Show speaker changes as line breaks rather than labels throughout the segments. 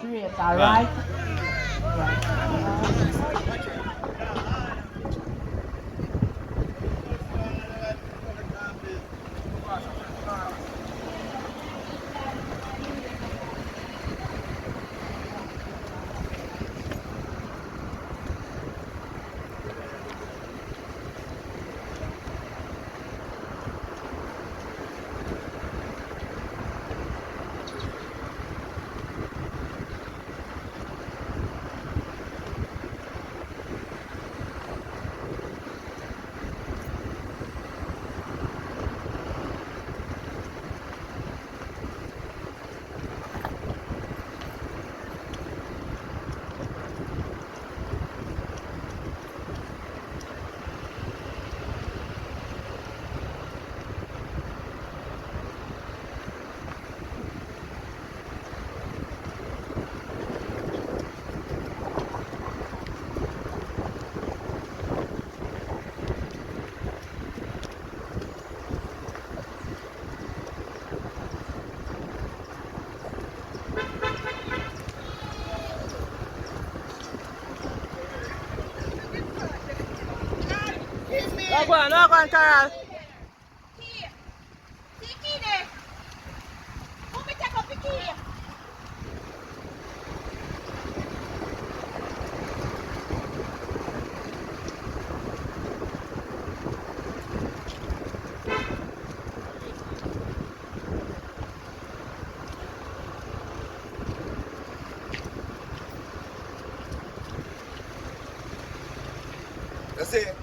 straight, alright? Right.
No, go on, Carol.
That's it.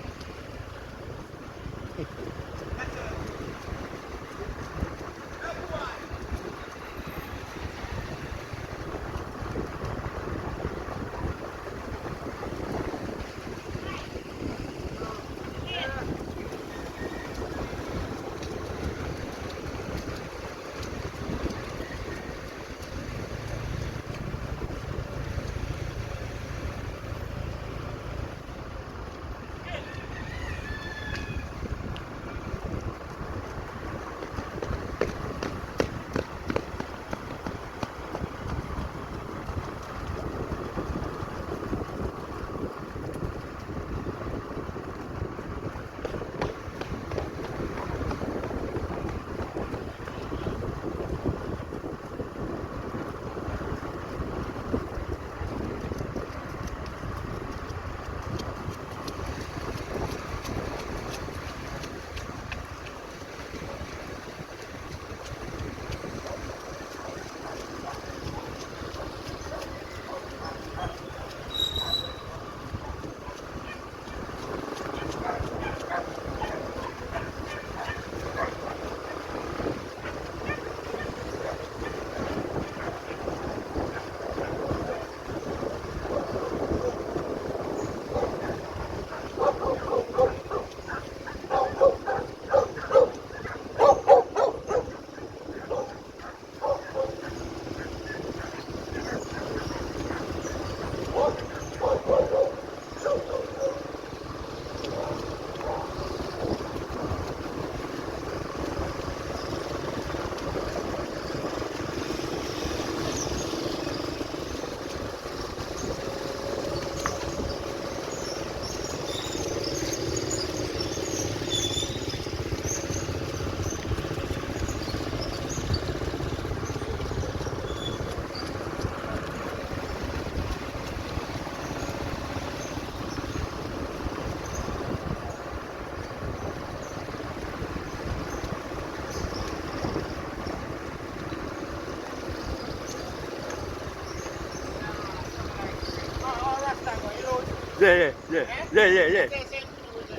Yeah.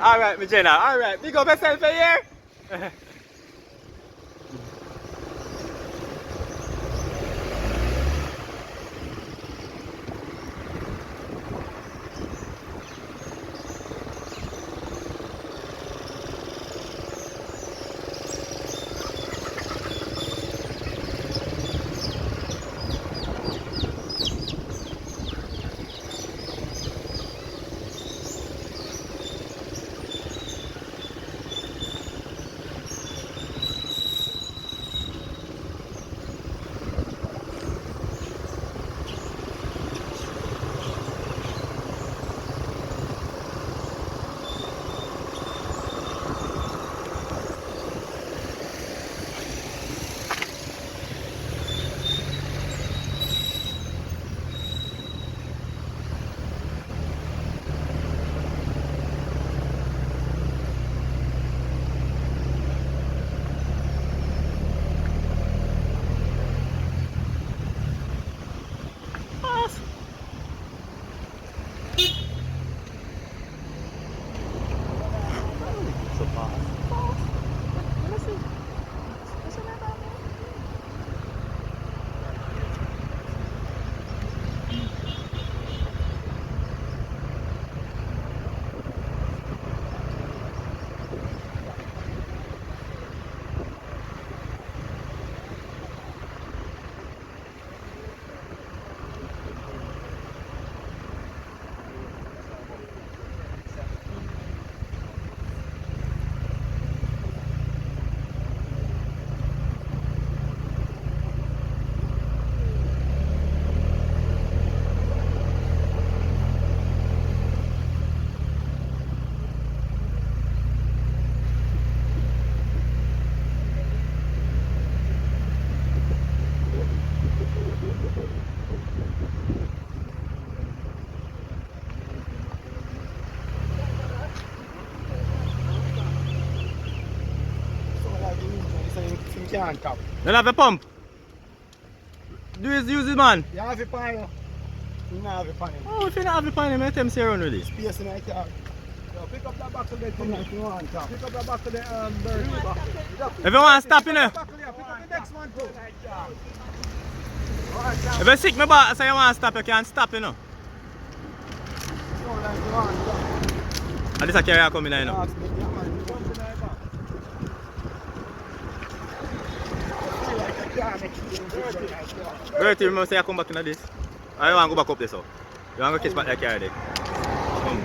All right, my Jenna. All right, big up yourself here.
can't tap.
Don't have a pump. Use it, man.
You have it on you. You don't have it on you.
Oh, if you don't have it on him, let him say run with it.
Space in the car. Yo, pick up that buckle there. Come on, if you want to. Pick up that buckle there, bird.
If you want to stop, you know.
Pick up the next one too.
If you sick me back, say you want to stop, you can stop, you know. And this is a carrier coming in, you know. Bertie, remember say you come back into this? Or you want to go back up this so? You want to catch back that carrier there? Come.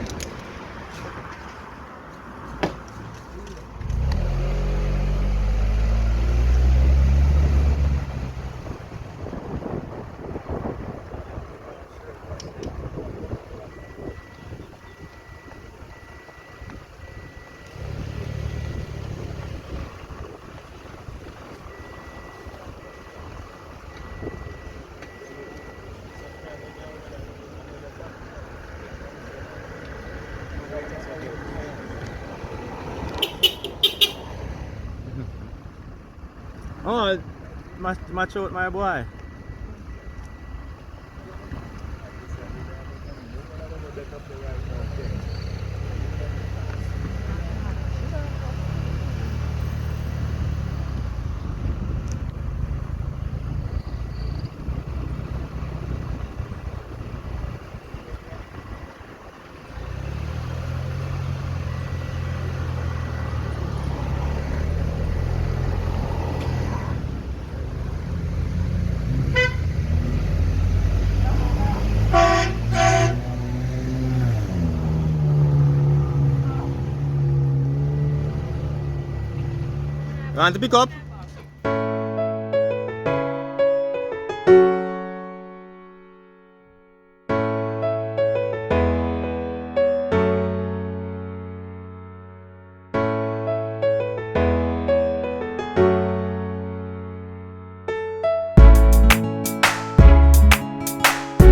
Oh, match out my boy. You want to pick up?